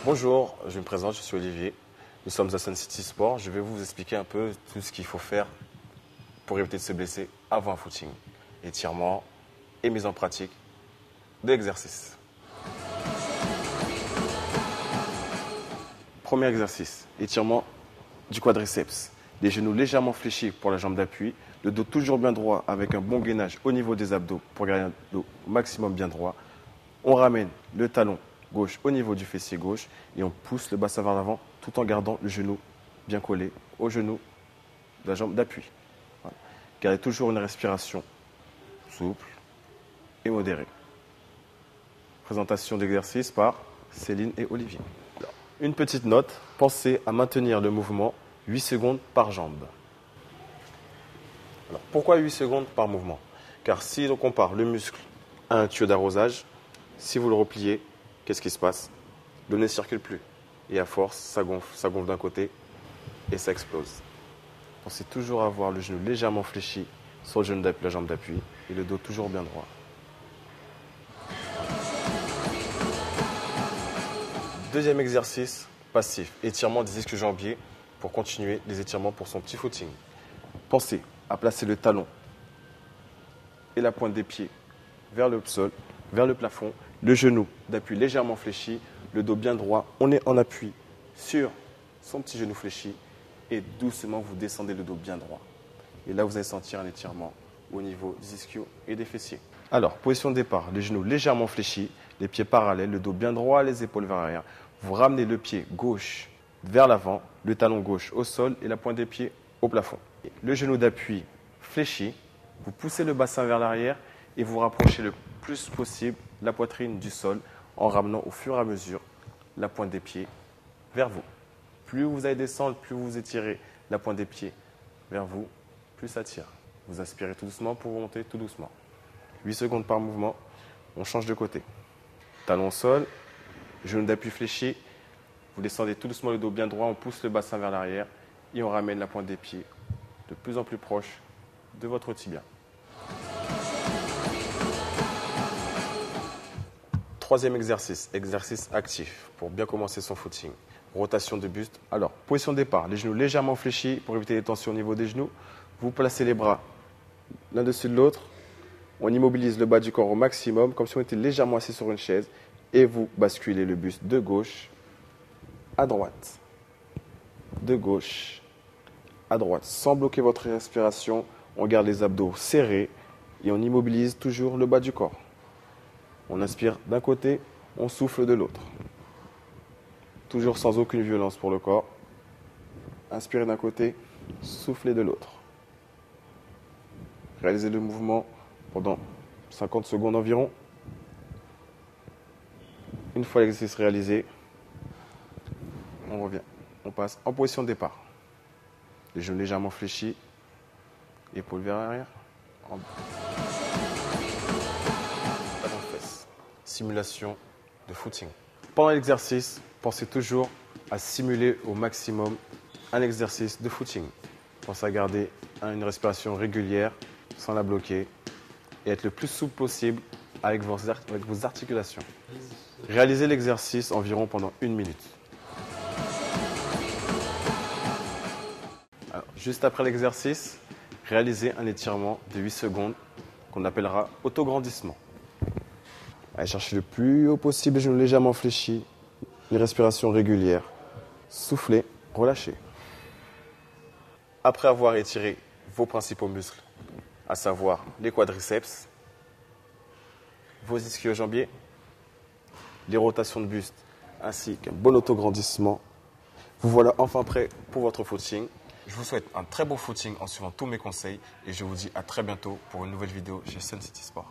Bonjour, je me présente, je suis Olivier. Nous sommes à Sun City Sport. Je vais vous expliquer un peu tout ce qu'il faut faire pour éviter de se blesser avant un footing. Étirement et mise en pratique de l'exercice. Premier exercice, étirement du quadriceps. Les genoux légèrement fléchis pour la jambe d'appui, le dos toujours bien droit avec un bon gainage au niveau des abdos pour garder un dos maximum bien droit. On ramène le talon gauche au niveau du fessier gauche et on pousse le bassin vers l'avant tout en gardant le genou bien collé au genou de la jambe d'appui. Voilà. Gardez toujours une respiration souple et modérée. Présentation d'exercice par Céline et Olivier. Une petite note, pensez à maintenir le mouvement 8 secondes par jambe. Alors, pourquoi 8 secondes par mouvement? Car si on compare le muscle à un tuyau d'arrosage, si vous le repliez, qu'est-ce qui se passe? L'eau ne circule plus. Et à force, ça gonfle d'un côté et ça explose. Pensez toujours à avoir le genou légèrement fléchi sur le genou d'appui, la jambe d'appui et le dos toujours bien droit. Deuxième exercice, passif, étirement des ischio-jambiers pour continuer les étirements pour son petit footing. Pensez à placer le talon et la pointe des pieds vers le sol, vers le plafond, le genou d'appui légèrement fléchi, le dos bien droit, on est en appui sur son petit genou fléchi et doucement vous descendez le dos bien droit. Et là vous allez sentir un étirement au niveau des ischios et des fessiers. Alors, position de départ, les genoux légèrement fléchis, les pieds parallèles, le dos bien droit, les épaules vers l'arrière. Vous ramenez le pied gauche vers l'avant, le talon gauche au sol et la pointe des pieds au plafond. Le genou d'appui fléchi, vous poussez le bassin vers l'arrière et vous rapprochez le plus possible la poitrine du sol en ramenant au fur et à mesure la pointe des pieds vers vous. Plus vous allez descendre, plus vous étirez la pointe des pieds vers vous, plus ça tire. Vous inspirez tout doucement pour remonter tout doucement. 8 secondes par mouvement, on change de côté. Talon au sol, genou d'appui fléchi, vous descendez tout doucement le dos bien droit, on pousse le bassin vers l'arrière et on ramène la pointe des pieds de plus en plus proche de votre tibia. Troisième exercice, exercice actif pour bien commencer son footing. Rotation de buste. Alors, position de départ, les genoux légèrement fléchis pour éviter les tensions au niveau des genoux. Vous placez les bras l'un dessus de l'autre. On immobilise le bas du corps au maximum, comme si on était légèrement assis sur une chaise. Et vous basculez le buste de gauche à droite. De gauche à droite. Sans bloquer votre respiration, on garde les abdos serrés et on immobilise toujours le bas du corps. On inspire d'un côté, on souffle de l'autre. Toujours sans aucune violence pour le corps. Inspirez d'un côté, soufflez de l'autre. Réalisez le mouvement pendant 50 secondes environ. Une fois l'exercice réalisé, on revient. On passe en position de départ. Les genoux légèrement fléchis, épaules vers l'arrière. Simulation de footing. Pendant l'exercice, pensez toujours à simuler au maximum un exercice de footing. Pensez à garder une respiration régulière sans la bloquer et être le plus souple possible avec vos articulations. Réalisez l'exercice environ pendant 1 minute. Alors, juste après l'exercice, réalisez un étirement de 8 secondes qu'on appellera autograndissement. Allez chercher le plus haut possible, les genoux légèrement fléchis, une respiration régulière. Soufflez, relâchez. Après avoir étiré vos principaux muscles, à savoir les quadriceps, vos ischio-jambiers, les rotations de buste, ainsi qu'un bon autograndissement, vous voilà enfin prêt pour votre footing. Je vous souhaite un très bon footing en suivant tous mes conseils et je vous dis à très bientôt pour une nouvelle vidéo chez Sun City Sport.